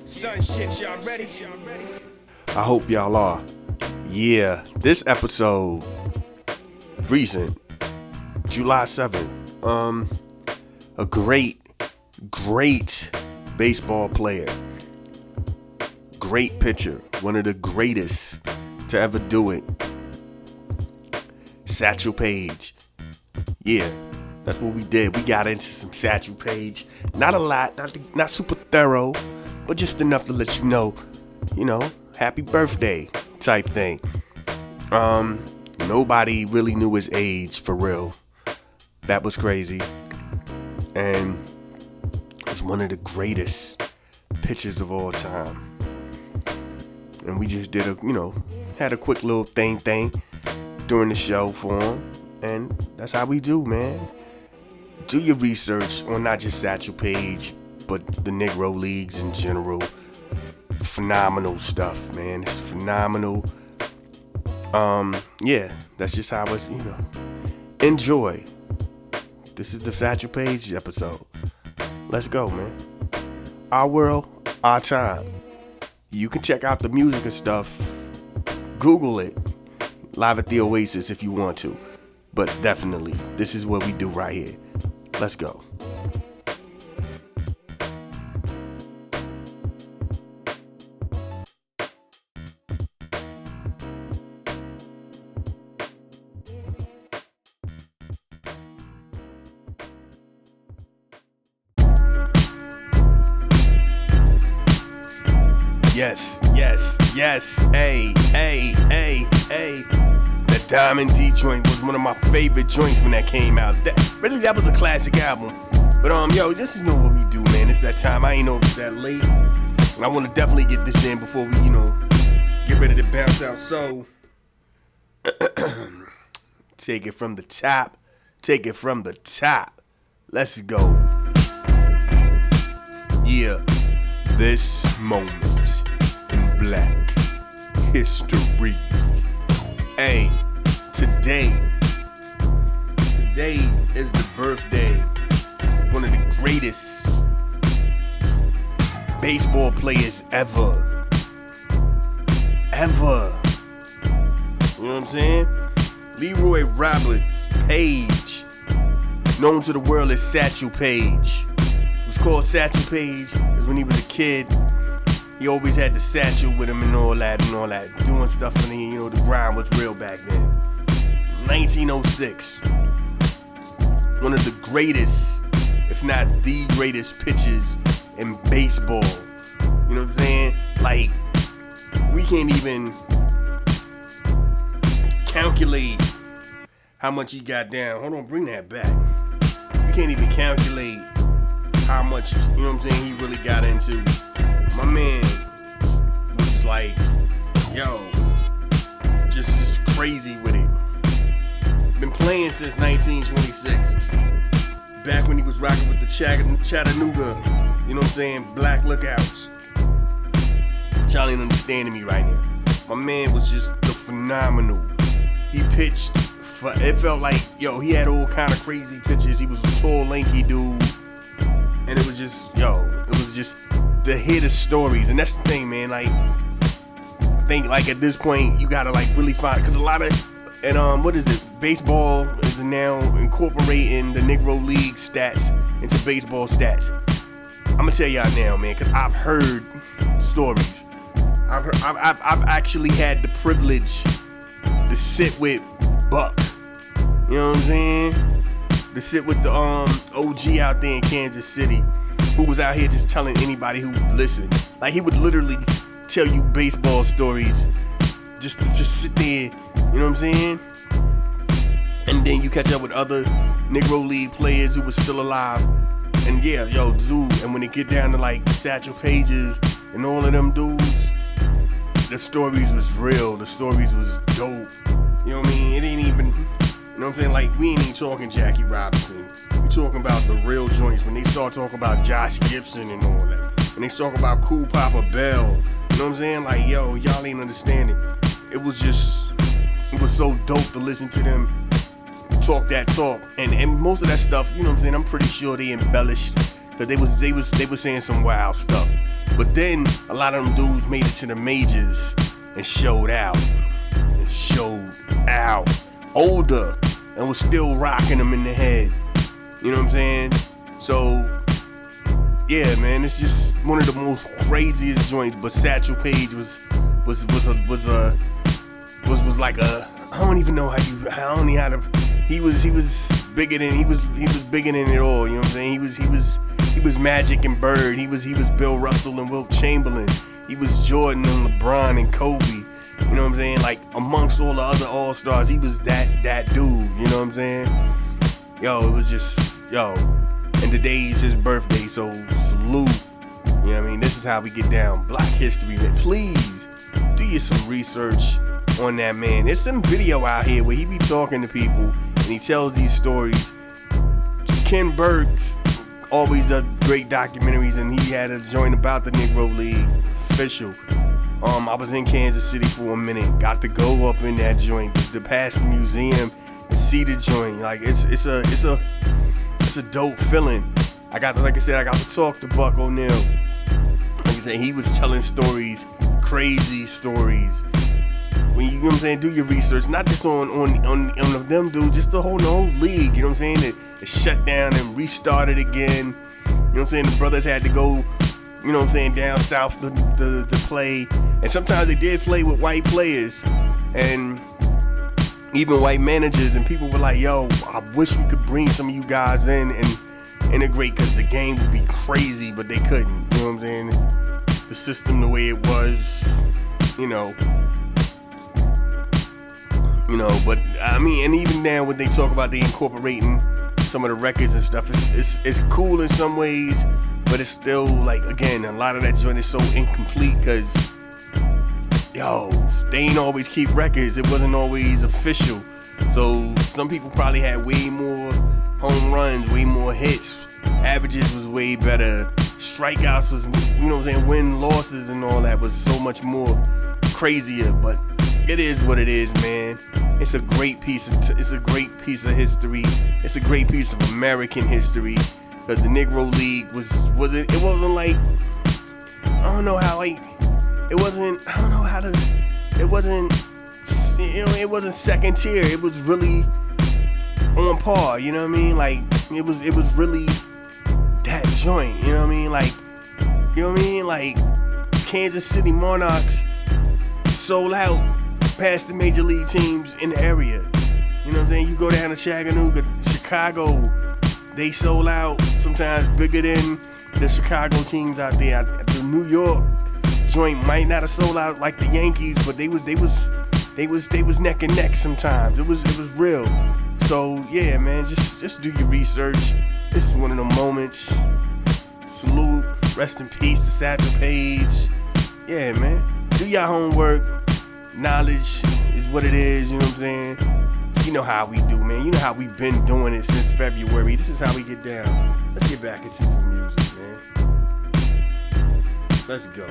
Son shit, y'all ready? I hope y'all are. Yeah, this episode, recent, July 7th. A great baseball player. Great pitcher. One of the greatest to ever do it. Satchel Paige. Yeah, that's what we did. We got into some Satchel Paige. Not a lot, not super thorough, but just enough to let you know, happy birthday type thing. Nobody really knew his age for real. That was crazy. And it's one of the greatest pitchers of all time. And we just did had a quick little thing during the show for him. And that's how we do, man. Do your research on not just Satchel Paige, but the Negro Leagues in general. Phenomenal stuff, man. It's phenomenal. Yeah, that's just how it's, Enjoy. This is the Satchel Paige episode. Let's go, man. Our world, our time. You can check out the music and stuff. Google it. Live at the Oasis if you want to. But definitely, this is what we do right here. Let's go. Yes. Hey. That Diamond D joint was one of my favorite joints when that came out. That was a classic album. But this is what we do, man. It's that time. I ain't know it was that late. And I want to definitely get this in before we, get ready to bounce out. So, take it from the top. Let's go. Yeah. This moment in Black history. Hey, today is the birthday of one of the greatest baseball players ever. You know what I'm saying? Leroy Robert Page, known to the world as Satchel Paige. It was called Satchel Paige because when he was a kid, he always had the satchel with him and all that, doing stuff, and the grind was real back then. 1906, one of the greatest, if not the greatest pitchers in baseball. You know what I'm saying? Like, we can't even calculate how much he got down. Hold on, bring that back. We can't even calculate how much, he really got into. My man was like, just crazy with it. Been playing since 1926. Back when he was rocking with the Chattanooga, Black Lookouts. Y'all ain't understanding me right now. My man was just the phenomenal. He pitched it felt like, he had all kind of crazy pitches. He was a tall, lanky dude. And it was just, to hear the stories. And that's the thing, man, I think at this point you gotta really find, because a lot of, baseball is now incorporating the Negro League stats into baseball stats. I'm gonna tell y'all now, man, because I've heard stories. I've actually had the privilege to sit with Buck, you know what I'm saying? To sit with the OG out there in Kansas City, who was out here just telling anybody who listened. Like, he would literally tell you baseball stories just sit there, you know what I'm saying? And then you catch up with other Negro League players who were still alive. And dude, and when it get down to Satchel Pages and all of them dudes, the stories was real, the stories was dope. You know what I mean? It ain't even, you know what I'm saying? We ain't even talking Jackie Robinson. We talking about the real joints. When they start talking about Josh Gibson and all that. When they talk about Cool Papa Bell. You know what I'm saying? Y'all ain't understanding. It was so dope to listen to them talk that talk. And most of that stuff, you know what I'm saying? I'm pretty sure they embellished Cause they was saying some wild stuff. But then a lot of them dudes made it to the majors and showed out. Older and was still rocking them in the head. You know what I'm saying? So yeah, man, it's just one of the most craziest joints. But Satchel Paige was like a, I don't even know he was bigger than it all. You know what I'm saying? He was Magic and Bird. He was Bill Russell and Wilt Chamberlain. He was Jordan and LeBron and Kobe. You know what I'm saying? Like amongst all the other all-stars, he was that dude. You know what I'm saying? It was just And today's his birthday, so salute. You know what I mean? This is how we get down. Black history, man. Please do you some research on that man. There's some video out here where he be talking to people and he tells these stories. Ken Burke's always does great documentaries, and he had a joint about the Negro League official. I was in Kansas City for a minute. Got to go up in that joint, to pass the museum and see the joint. Like it's a dope feeling. Like I said, I got to talk to Buck O'Neil. Like I said, he was telling stories, crazy stories. When you know what I'm saying, do your research, not just on them dudes, just the whole league. You know what I'm saying? It shut down and restarted again. You know what I'm saying? The brothers had to go, you know what I'm saying, down south to play. And sometimes they did play with white players and even white managers, and people were like, yo, I wish we could bring some of you guys in and integrate, because the game would be crazy, but they couldn't. You know what I'm saying? The system the way it was, but I mean, and even now when they talk about they incorporating some of the records and stuff, it's cool in some ways, but it's still like, again, a lot of that joint is so incomplete because they ain't always keep records. It wasn't always official. So some people probably had way more home runs, way more hits. Averages was way better. Strikeouts was, you know what I'm saying, win losses and all that was so much more crazier. But it is what it is, man. It's a great piece of history. It's a great piece of American history, because the Negro League it wasn't like, I don't know how, like, it wasn't second tier. It was really on par, you know what I mean? Like, it was really that joint, you know what I mean? Like, you know what I mean? Like, Kansas City Monarchs sold out past the major league teams in the area. You know what I'm saying? You go down to Chattanooga, Chicago, they sold out sometimes bigger than the Chicago teams out there. The New York joint might not have sold out like the Yankees, but they was neck and neck sometimes. It was real. So yeah, man, just do your research. This is one of the moments. Salute, rest in peace to Satchel Paige. Yeah, man, do your homework. Knowledge is what it is. You know what I'm saying? You know how we do, man. You know how we've been doing it since February. This is how we get down. Let's get back into some music, man. Let's go.